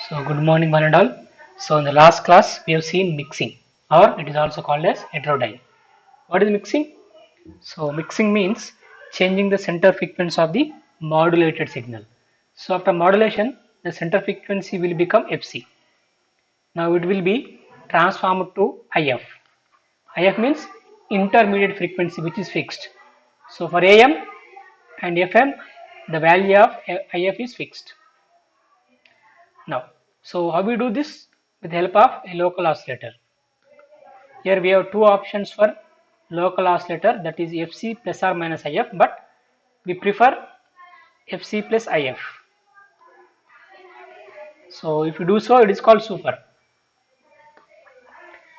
So good morning one and all. So in the last class we have seen mixing, or it is also called as heterodyne. What is mixing? So mixing means changing the center frequency of the modulated signal. So after modulation the center frequency will become Fc. Now it will be transformed to IF. IF means intermediate frequency which is fixed. So for AM and FM the value of IF is fixed. Now, so how we do this? With the help of a local oscillator. Here we have two options for local oscillator, that is Fc plus or minus IF, but we prefer Fc plus IF. So if you do so, it is called super.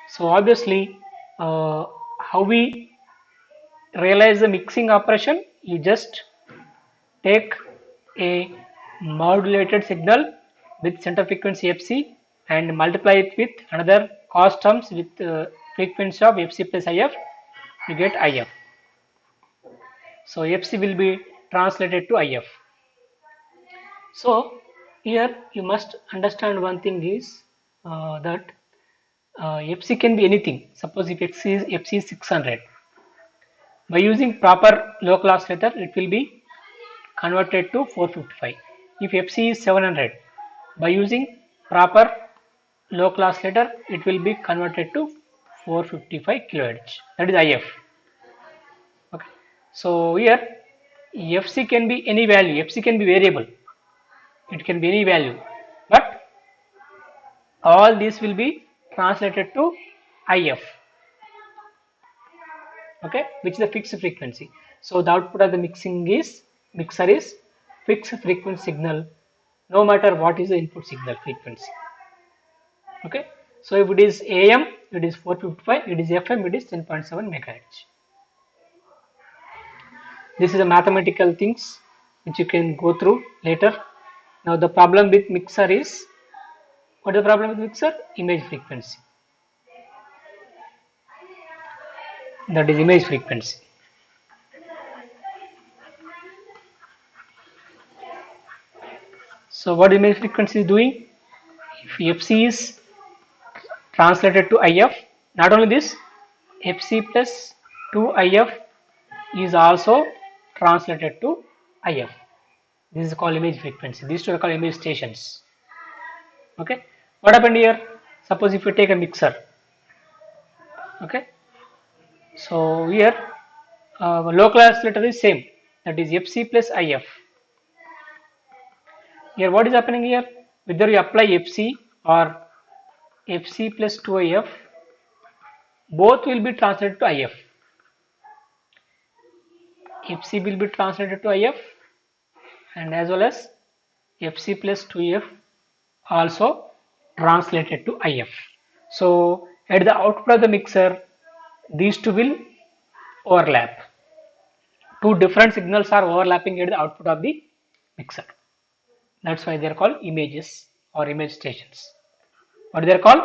So obviously, how we realize the mixing operation? You just take a modulated signal with center frequency Fc and multiply it with another cos terms with frequency of Fc plus IF, you get IF. So Fc will be translated to IF. So here you must understand one thing is that Fc can be anything. Suppose if Fc is 600, by using proper local oscillator it will be converted to 455. If Fc is 700, by using proper local oscillator it will be converted to 455 kilohertz, that is IF. Okay. So here Fc can be any value, Fc can be variable, it can be any value, but all these will be translated to IF, okay, which is a fixed frequency. So the output of the mixer is fixed frequency signal, no matter what is the input signal frequency. Okay, so if it is AM, it is 455, it is FM, it is 10.7 megahertz. This is a mathematical things which you can go through later. Now the problem with mixer is, what is the problem with mixer? Image frequency. That is image frequency. So what image frequency is doing? If Fc is translated to IF, not only this, Fc plus 2IF is also translated to IF. This is called image frequency. These two are called image stations. Okay. What happened here? Suppose if you take a mixer. Okay. So here local oscillator is same. That is Fc plus IF. Here what is happening here? Whether you apply Fc or Fc plus 2IF, both will be translated to IF. Fc will be translated to IF and as well as Fc plus 2IF also translated to IF. So at the output of the mixer, these two will overlap. Two different signals are overlapping at the output of the mixer. That's why they are called images or image stations. What they are called?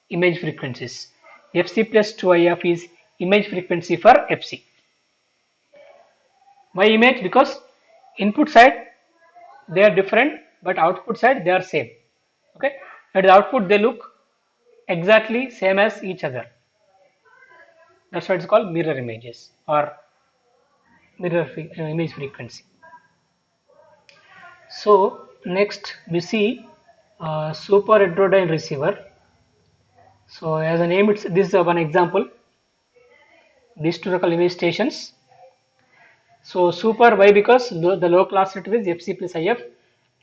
Image frequencies. Fc plus 2IF is image frequency for Fc. Why image? Because input side they are different, but output side they are same. Okay, at the output they look exactly same as each other. That's why it's called mirror images or mirror image frequency. So next we see super heterodyne receiver. So as a name, this is one example. These two are called image stations. So super, why? Because the local oscillator is Fc plus IF.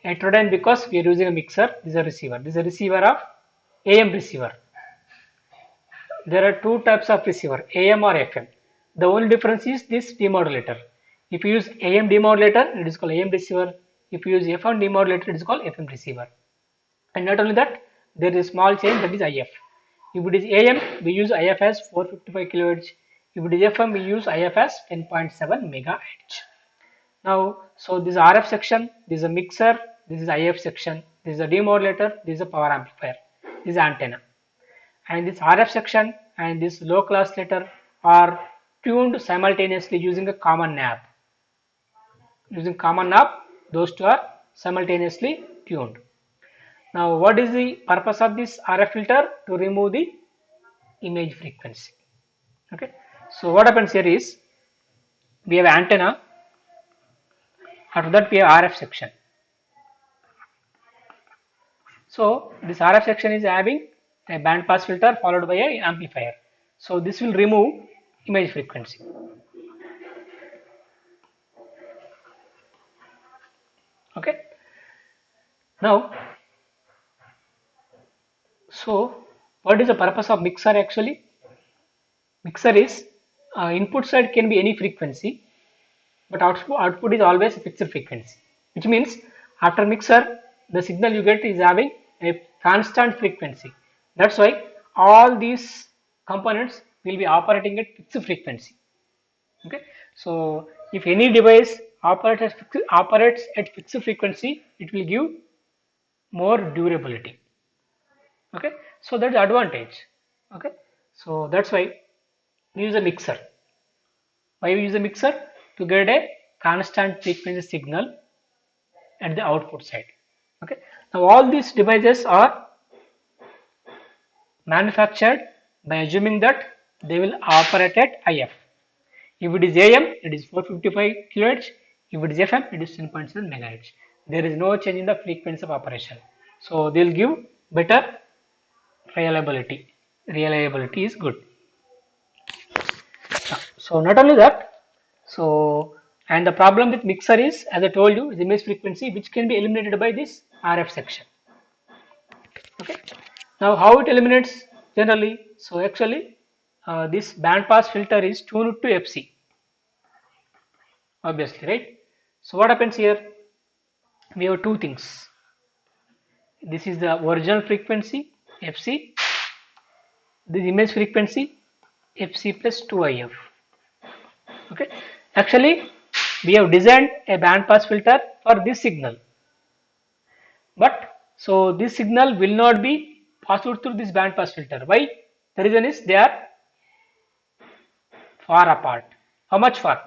Heterodyne because we are using a mixer. This is a receiver. This is a receiver of AM receiver. There are two types of receiver, AM or FM. The only difference is this demodulator. If you use AM demodulator, it is called AM receiver. If you use FM demodulator, it is called FM receiver. And not only that, there is a small change, that is IF. If it is AM, we use IF as 455 kHz. If it is FM, we use IF as 10.7 megahertz. Now, so this is RF section, this is a mixer, this is IF section, this is a demodulator, this is a power amplifier, this is antenna. And this RF section and this local oscillator are tuned simultaneously using a common knob. Using common knob, those two are simultaneously tuned. Now, what is the purpose of this RF filter? To remove the image frequency. Okay. So what happens here is we have antenna. After that, we have RF section. So this RF section is having a band pass filter followed by an amplifier. So this will remove image frequency. Okay. Now, so what is the purpose of mixer actually? Mixer is input side can be any frequency, but output is always a fixed frequency, which means after mixer the signal you get is having a constant frequency. That's why all these components will be operating at fixed frequency. Okay, so if any device operates at fixed frequency, it will give more durability. Okay, so that's the advantage. Okay, so that's why we use a mixer. Why we use a mixer? To get a constant frequency signal at the output side. Okay, now all these devices are manufactured by assuming that they will operate at IF. If it is AM, it is 455 kHz. If it is FM, it is 10.7 MHz. There is no change in the frequency of operation. So they will give better reliability. Reliability is good. So not only that, so and the problem with mixer is, as I told you, is image frequency, which can be eliminated by this RF section. Okay. Now how it eliminates generally? So actually, this band pass filter is tuned to FC. Obviously, right? So what happens here? We have two things. This is the original frequency FC. This image frequency FC plus 2IF. Okay. Actually, we have designed a band pass filter for this signal, but so this signal will not be passed through this band pass filter. Why? The reason is they are far apart. How much far?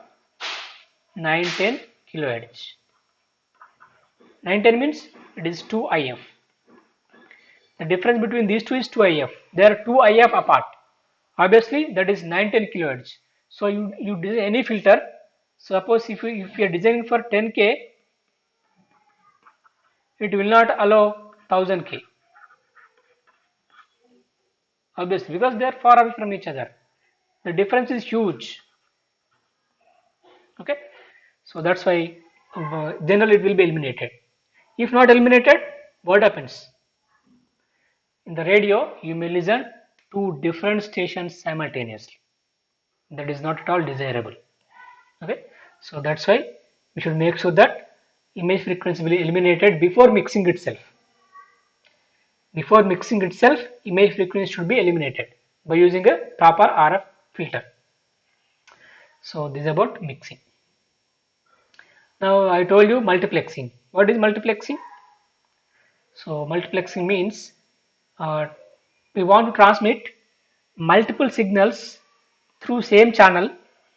910 kilohertz. 910 means it is 2IF. The difference between these two is 2IF. They are 2IF apart. Obviously, that is 910 kilohertz. So you design any filter. Suppose if you are designing for 10K, it will not allow 1000K. Obviously, because they are far away from each other. The difference is huge. Okay, so that's why generally it will be eliminated. If not eliminated, what happens? In the radio, you may listen to different stations simultaneously. That is not at all desirable. Okay, so that's why we should make sure that image frequency will be eliminated before mixing itself. Before mixing itself, image frequency should be eliminated by using a proper RF filter. So this is about mixing. Now I told you multiplexing. What is multiplexing? So multiplexing means we want to transmit multiple signals through same channel,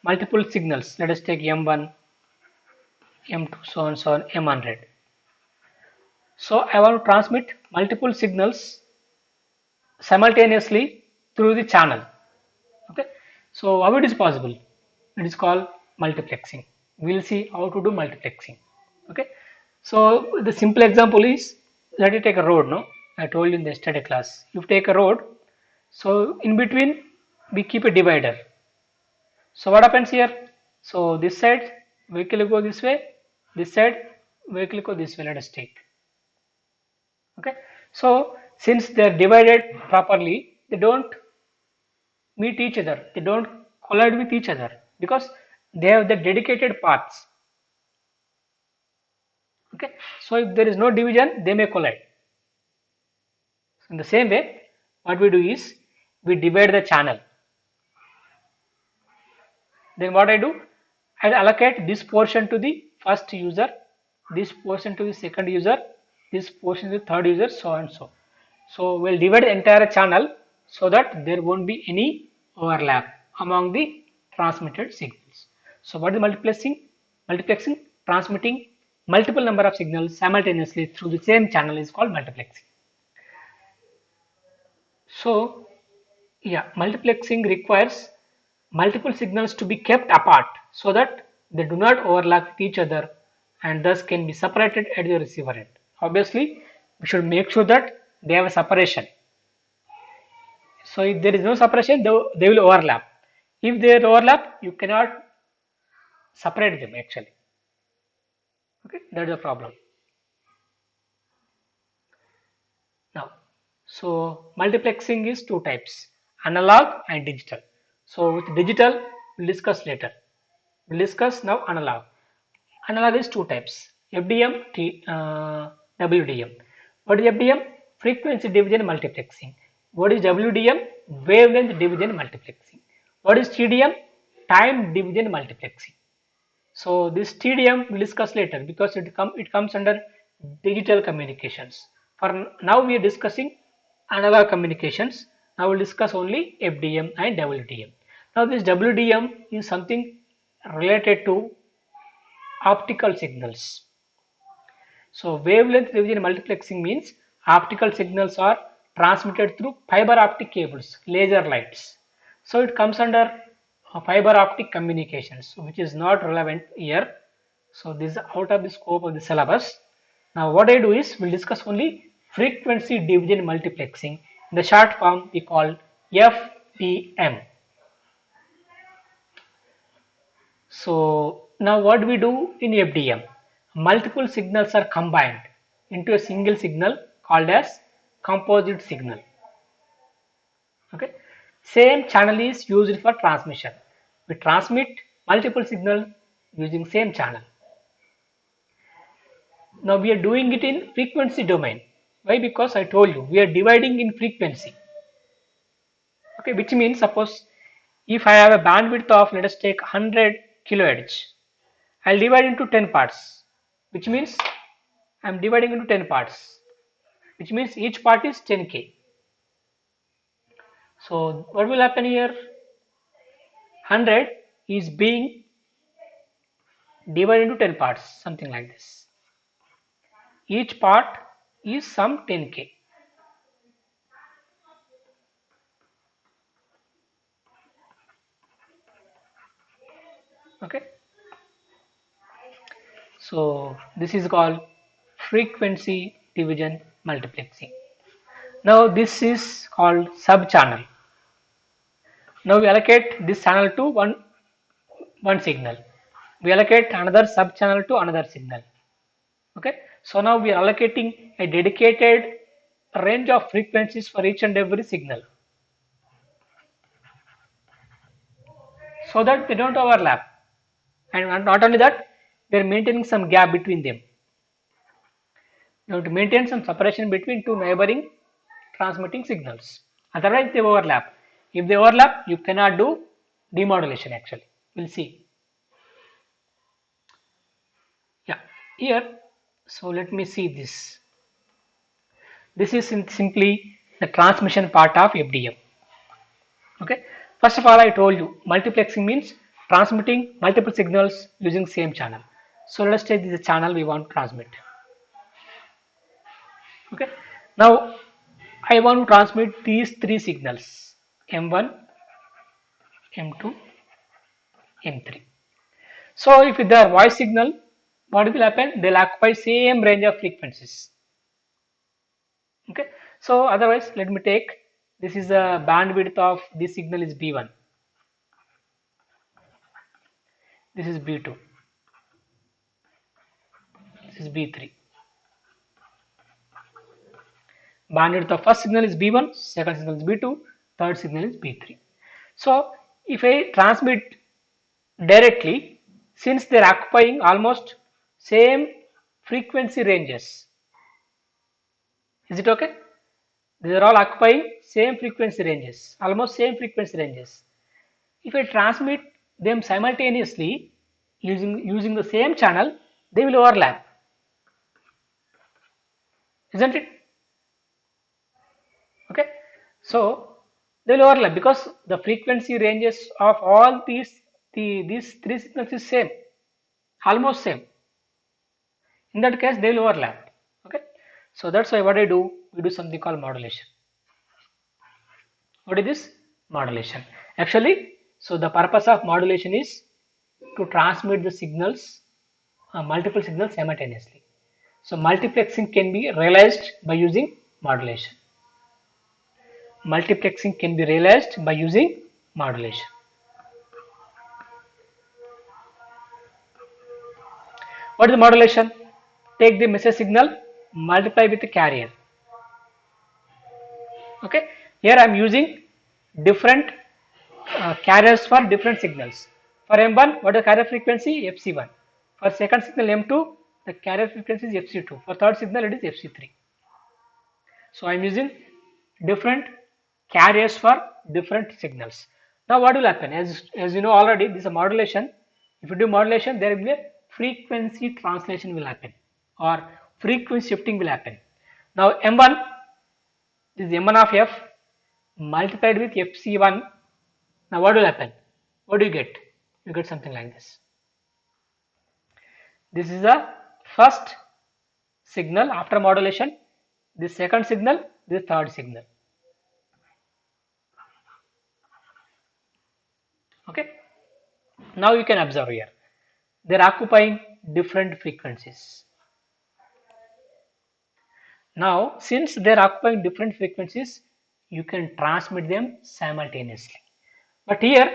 multiple signals. Let us take M1, M2, so on, M100. So I want to transmit multiple signals simultaneously through the channel. Okay. So how it is possible? It is called multiplexing. We will see how to do multiplexing. Okay. So the simple example is, let you take a road. No, I told you in the yesterday class. You take a road. So in between we keep a divider. So what happens here? So this side vehicle will go this way. This side vehicle will go this way. Let us take. Okay. So since they are divided properly, they don't meet each other. They don't collide with each other because they have the dedicated paths. Okay. So if there is no division, they may collide. In the same way, what we do is we divide the channel. Then what I do? I allocate this portion to the first user, this portion to the second user, this portion to the third user, so and so. So we'll divide the entire channel so that there won't be any overlap among the transmitted signals. So what is multiplexing? Multiplexing, transmitting multiple number of signals simultaneously through the same channel is called multiplexing. So yeah, multiplexing requires multiple signals to be kept apart so that they do not overlap with each other and thus can be separated at the receiver end. Obviously, we should make sure that they have a separation. So if there is no separation, they will overlap. If they overlap, you cannot separate them actually. Okay, that's the problem. Now, so multiplexing is two types, analog and digital. So with digital, we'll discuss later. We'll discuss now analog. Analog is two types, FDM, WDM. What is FDM? Frequency division multiplexing. What is WDM? Wavelength division multiplexing. What is TDM? Time division multiplexing. So this TDM we'll discuss later because it comes under digital communications. For now we are discussing analog communications. Now we'll discuss only FDM and WDM. Now this WDM is something related to optical signals. So wavelength division multiplexing means optical signals are transmitted through fiber optic cables, laser lights. So it comes under fiber optic communications, which is not relevant here. So this is out of the scope of the syllabus. Now what I do is we'll discuss only frequency division multiplexing. In the short form we call FDM. So now what do we do in FDM? Multiple signals are combined into a single signal called as composite signal. Okay. Same channel is used for transmission. We transmit multiple signals using same channel. Now we are doing it in frequency domain. Why? Because I told you we are dividing in frequency. Okay, which means suppose if I have a bandwidth of let us take 100 kilohertz, I'll divide into 10 parts, which means I'm dividing into 10 parts, which means each part is 10k. So what will happen here? 100 is being divided into 10 parts, something like this. Each part is some 10k. Okay. So this is called frequency division multiplexing. Now this is called sub channel. Now we allocate this channel to one signal. We allocate another sub channel to another signal. Okay. So now we are allocating a dedicated range of frequencies for each and every signal so that they don't overlap. And not only that, we are maintaining some gap between them. You have to maintain some separation between two neighboring transmitting signals. Otherwise, they overlap. If they overlap, you cannot do demodulation actually. We'll see. Yeah, here, so let me see this. This is simply the transmission part of FDM. Okay. First of all, I told you multiplexing means transmitting multiple signals using same channel. So let us take this channel we want to transmit. Okay. Now I want to transmit these three signals M1, M2, M3. So if they are voice signal, what will happen? They'll occupy same range of frequencies. Okay. So otherwise, let me take this is the bandwidth of this signal is B1. This is B2. This is B3. Bandwidth of first signal is B1, second signal is B2, third signal is B3. So if I transmit directly, since they are occupying almost same frequency ranges, is it okay? These are all occupying same frequency ranges, almost same frequency ranges. If I transmit them simultaneously using the same channel, they will overlap, isn't it? Okay, so they will overlap because the frequency ranges of all these three signals is same, almost same. In that case, they will overlap. Okay, so that's why what I do, we do something called modulation. What is this? Modulation. Actually, so the purpose of modulation is to transmit the signals, multiple signals simultaneously. So multiplexing can be realized by using modulation. Multiplexing can be realized by using modulation. What is the modulation? Take the message signal, multiply with the carrier. Okay, here I am using different carriers for different signals. For M1, what is the carrier frequency? FC1. For second signal M2, the carrier frequency is FC2. For third signal, it is FC3. So I am using different carriers for different signals. Now what will happen? As you know already, this is a modulation. If you do modulation, there will be a frequency translation will happen or frequency shifting will happen. Now M1, this is M1 of F multiplied with FC1. Now what will happen? What do you get? You get something like this. This is the first signal after modulation. This second signal, this third signal. Okay. Now you can observe here. They are occupying different frequencies. Now, since they are occupying different frequencies, you can transmit them simultaneously. But here,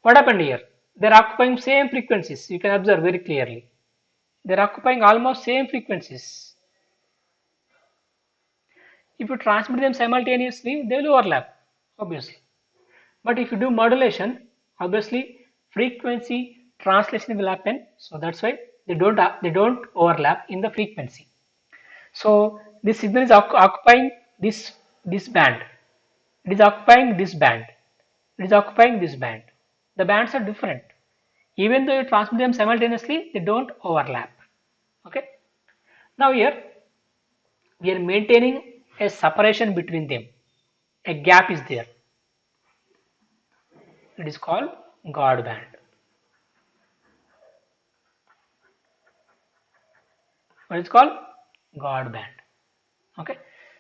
what happened here? They are occupying same frequencies. You can observe very clearly. They are occupying almost same frequencies. If you transmit them simultaneously, they will overlap, obviously. But if you do modulation, obviously frequency translation will happen. So that's why they don't overlap in the frequency. So this signal is occupying this band. It is occupying this band. It is occupying this band. The bands are different. Even though you transmit them simultaneously, they don't overlap. Okay. Now here we are maintaining a separation between them. A gap is there. It is called guard band. What is called? Guard band. Okay.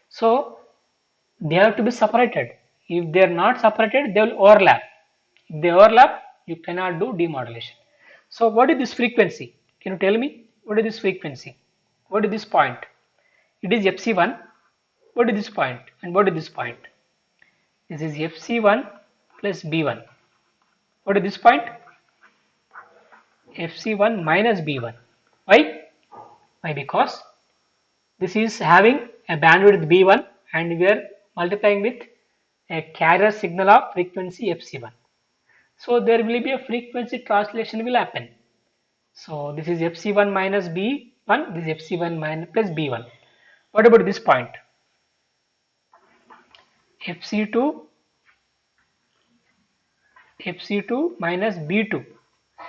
So they have to be separated. If they are not separated, they will overlap. If they overlap, you cannot do demodulation. So what is this frequency? Can you tell me? What is this frequency? What is this point? It is FC1. What is this point? And what is this point? This is FC1 plus B1. What is this point? FC1 minus B1. Why? Why? Because this is having a bandwidth B1 and we are multiplying with a carrier signal of frequency FC1. So there will be a frequency translation will happen. So this is FC1 minus B1, this is FC1 minus plus B1. What about this point? FC2 minus B2.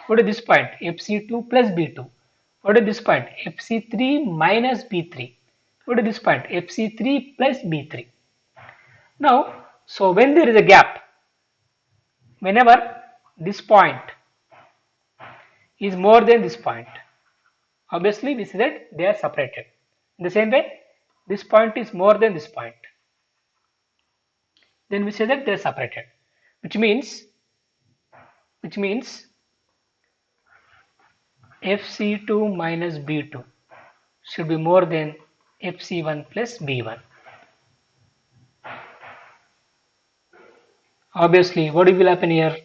What is this point? FC2 plus B2. What is this point? FC3 minus B3. What is this point? FC3 plus B3. Now, so when there is a gap, whenever this point is more than this point, obviously we see that they are separated. In the same way, this point is more than this point, then we say that they are separated, which means FC2 minus B2 should be more than FC1 plus B1. Obviously, what will happen here?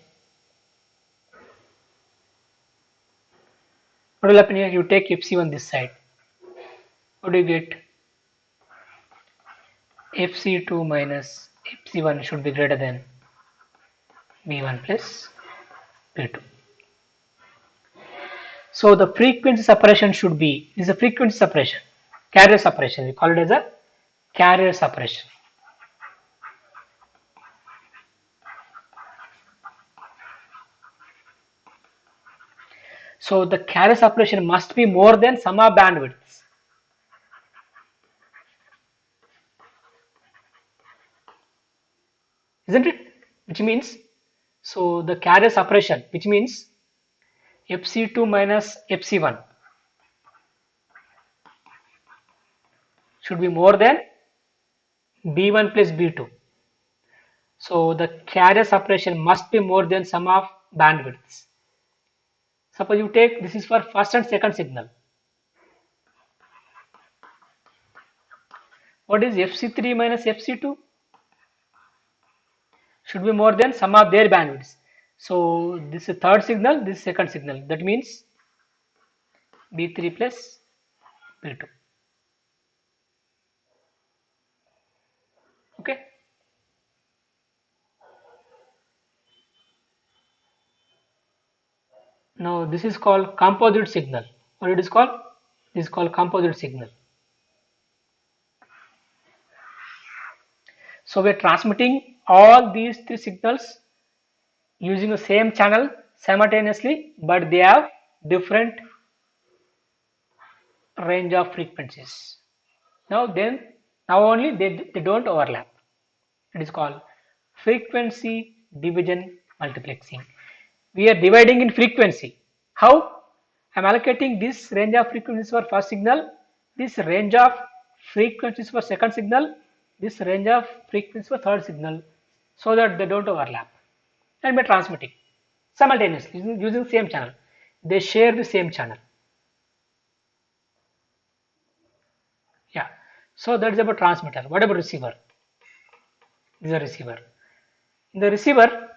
What will happen here? You take FC1 this side. What do you get? FC2 minus FC1 should be greater than B1 plus B2. So the frequency separation should be, this is a frequency separation, carrier separation. We call it as a carrier separation. So the carrier separation must be more than sum of bandwidths. Isn't it? Which means, so the carrier separation, which means FC2 minus FC1 should be more than B1 plus B2. So the carrier separation must be more than sum of bandwidths. Suppose you take this is for first and second signal. What is FC3 minus FC2? Should be more than sum of their bandwidths. So this is third signal, this is second signal. That means B3 plus B2. Okay. Now this is called composite signal. What it is called? This is called composite signal. So we are transmitting all these three signals using the same channel simultaneously, but they have different range of frequencies. Now only they don't overlap. It is called frequency division multiplexing. We are dividing in frequency. How? I am allocating this range of frequencies for first signal, this range of frequencies for second signal, this range of frequencies for third signal, so that they don't overlap. And we are transmitting simultaneously using same channel. They share the same channel. Yeah. So that is about transmitter. What about receiver? This is a receiver. In the receiver,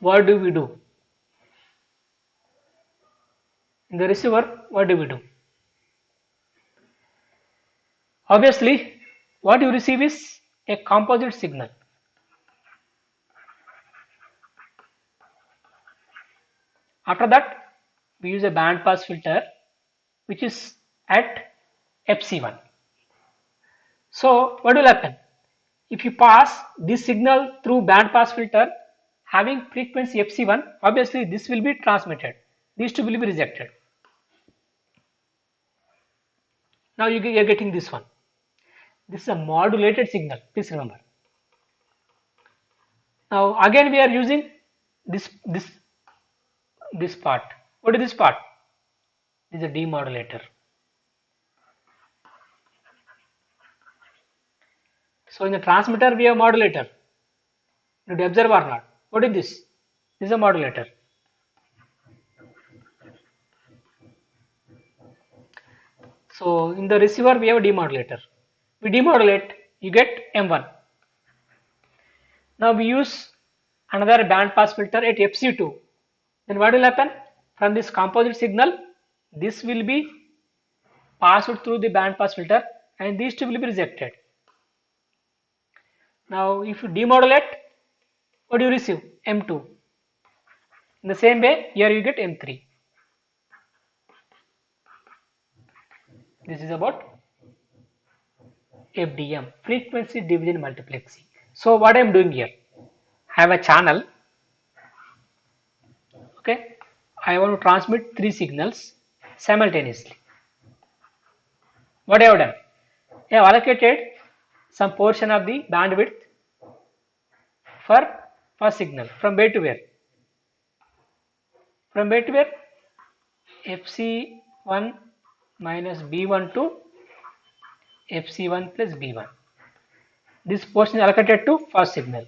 what do we do? In the receiver, what do we do? Obviously, what you receive is a composite signal. After that, we use a band pass filter which is at FC1. So what will happen? If you pass this signal through band pass filter having frequency FC1, obviously this will be transmitted. These two will be rejected. Now you are getting this one. This is a modulated signal, please remember. Now again we are using this part. What is this part? This is a demodulator. So in the transmitter we have modulator. Did you observe or not? What is this? This is a modulator. So in the receiver we have a demodulator. We demodulate, you get M1. Now we use another band pass filter at FC2. Then what will happen? From this composite signal, this will be passed through the band pass filter and these two will be rejected. Now if you demodulate, what do you receive? M2. In the same way, here you get M3. This is about FDM, frequency division multiplexing. So what I am doing here, I have a channel. Okay, I want to transmit three signals simultaneously. What I have done? I have allocated some portion of the bandwidth for first signal from where to where? From where to where? FC1 minus B1 to FC1 plus B1. This portion is allocated to first signal.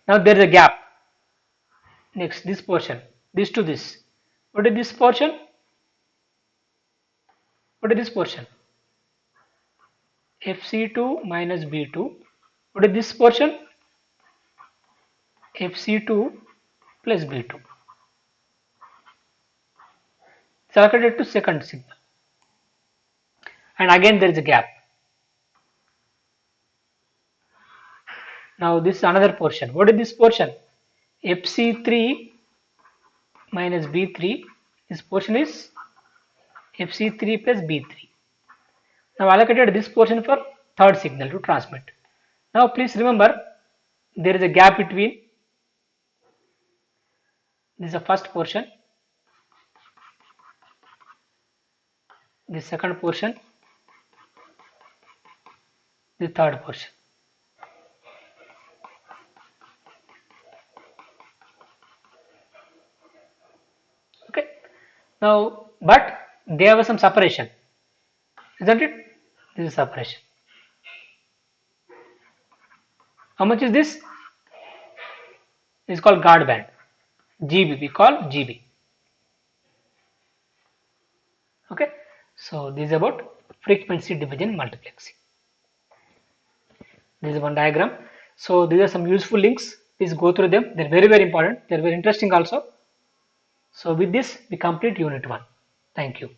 Now there is a gap. Next, this portion, this to this. What is this portion? What is this portion? FC2 minus B2. What is this portion? FC2 plus B2. It's allocated to second signal. And again there is a gap. Now this is another portion. What is this portion? FC3 minus B3. This portion is FC3 plus B3. Now allocated this portion for third signal to transmit. Now please remember there is a gap between this is the first portion, the second portion, the third portion. Okay. Now, but there was some separation, isn't it? This is separation. How much is this? is called guard band. GB, we call GB. Okay, so this is about frequency division multiplexing. This is one diagram. So these are some useful links. Please go through them. They're very, very important. They're very interesting also. So with this, we complete unit 1. Thank you.